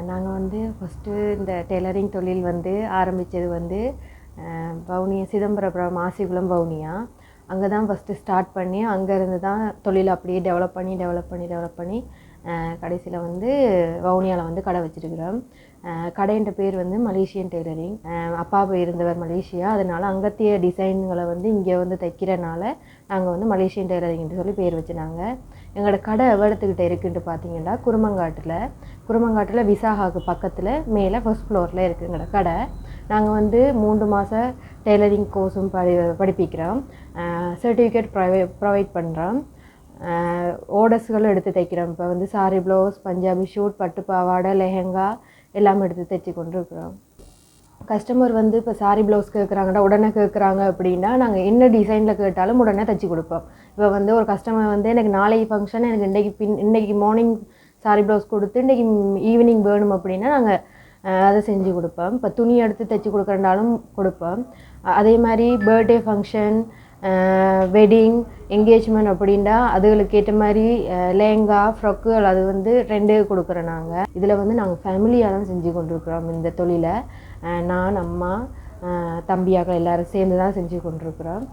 நாங்கள் வந்து ஃபஸ்ட்டு இந்த டெய்லரிங் தொழில் வந்து ஆரம்பித்தது வந்து வவுனியா சிதம்பரபுரம் ஆசிகுளம் வவுனியா அங்கே தான் ஃபஸ்ட்டு ஸ்டார்ட் பண்ணி அங்கேருந்து தான் தொழில் அப்படியே டெவலப் பண்ணி கடைசியில் வந்து வவுனியாவில் வந்து கடை வச்சுருக்கிறோம். கடைன்ற பேர் வந்து மலேசியன் டெய்லரிங். அப்பா இருந்தவர் மலேசியா, அதனால் அங்கத்திய டிசைன்களை வந்து இங்கே வந்து தைக்கிறனால நாங்கள் வந்து மலேசியன் டெய்லரிங்னு சொல்லி பேர் வச்சுனாங்க. எங்களோட கடை எவ்வளத்துக்கிட்ட இருக்குன்ட்டு பார்த்தீங்கன்னா குருமங்காட்டில் விசாகாவுக்கு பக்கத்தில் மேலே ஃபர்ஸ்ட் ஃப்ளோரில் இருக்குது எங்களோட கடை. நாங்கள் வந்து 3 மாதம் டெய்லரிங் கோர்ஸும் படிப்பிக்கிறோம். சர்டிஃபிகேட் ப்ரொவைட் பண்ணுறோம். ஆர்டர்ஸ்களும் எடுத்து தைக்கிறோம். இப்போ வந்து சாரி ப்ளவுஸ், பஞ்சாபி ஷூட், பட்டு பாவாடை, லெஹெங்கா எல்லாமே எடுத்து தைச்சி கொண்டு இருக்கிறோம். கஸ்டமர் வந்து இப்போ சாரி ப்ளவுஸ் கேட்குறாங்கடா உடனே கேட்குறாங்க அப்படின்னா நாங்கள் என்ன டிசைனில் கேட்டாலும் உடனே தைச்சி கொடுப்போம். இப்போ வந்து ஒரு கஸ்டமர் வந்து எனக்கு நாளைக்கு ஃபங்க்ஷன், எனக்கு இன்றைக்கி மார்னிங் சாரி ப்ளவுஸ் கொடுத்து இன்றைக்கி ஈவினிங் வேணும் அப்படின்னா நாங்கள் அதை செஞ்சு கொடுப்போம். இப்போ துணி எடுத்து தைச்சி கொடுக்குறனாலும் கொடுப்போம். அதே மாதிரி பர்த்டே ஃபங்க்ஷன், வெட்டிங், என்கேஜ்மெண்ட் அப்படின்னா அதுகளுக்கு ஏற்ற மாதிரி லேங்கா, ஃப்ரொக்குகள் அது வந்து 2 கொடுக்குறோம். நாங்கள் இதில் வந்து நாங்கள் ஃபேமிலியாக தான் செஞ்சு கொண்டிருக்கிறோம். இந்த தொழிலை நான், அம்மா, தம்பியாக எல்லோரும் சேர்ந்து தான் செஞ்சு கொண்டிருக்கிறோம்.